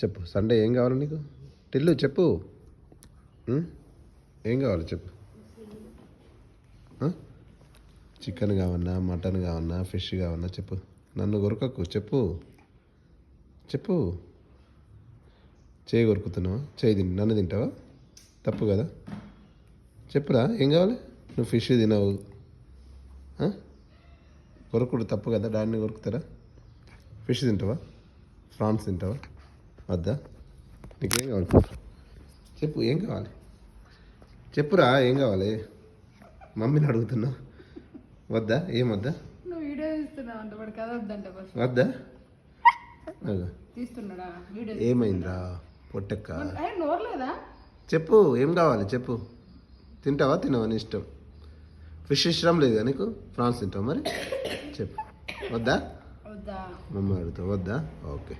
చెప్పు సండే ఏం కావాలి నీకు? టిల్లు చెప్పు. ఏం కావాలి చెప్పు. చికెన్ కావన్నా, మటన్ కావన్నా, ఫిష్ కావన్నా చెప్పు. నన్ను కొరకకు, చెప్పు చెప్పు. చేయి కొరుకుతున్నావా? చేయి తింటు నన్ను తింటావా? తప్పు కదా. చెప్పురా ఏం కావాలి? నువ్వు ఫిష్ తినవు. కొరకుడు తప్పు కదా. డాడీని కొరుకుతారా? ఫిష్ తింటావా? ప్రాన్స్ తింటావా? వద్దా? నీకేం కావాలి చెప్పు. ఏం కావాలి చెప్పురా. ఏం కావాలి? మమ్మీని అడుగుతున్నా. వద్దా? ఏం వద్దా? వద్దా? ఏమైందిరా పొట్టెక్క? చెప్పు ఏం కావాలి చెప్పు. తింటావా తినవా నీ ఇష్టం. ఫిష్ ఇష్టం లేదు నీకు? ప్రాన్స్ తింటావా మరి? చెప్పు. వద్దా? మమ్మీ అడుగుతావు. వద్దా? ఓకే.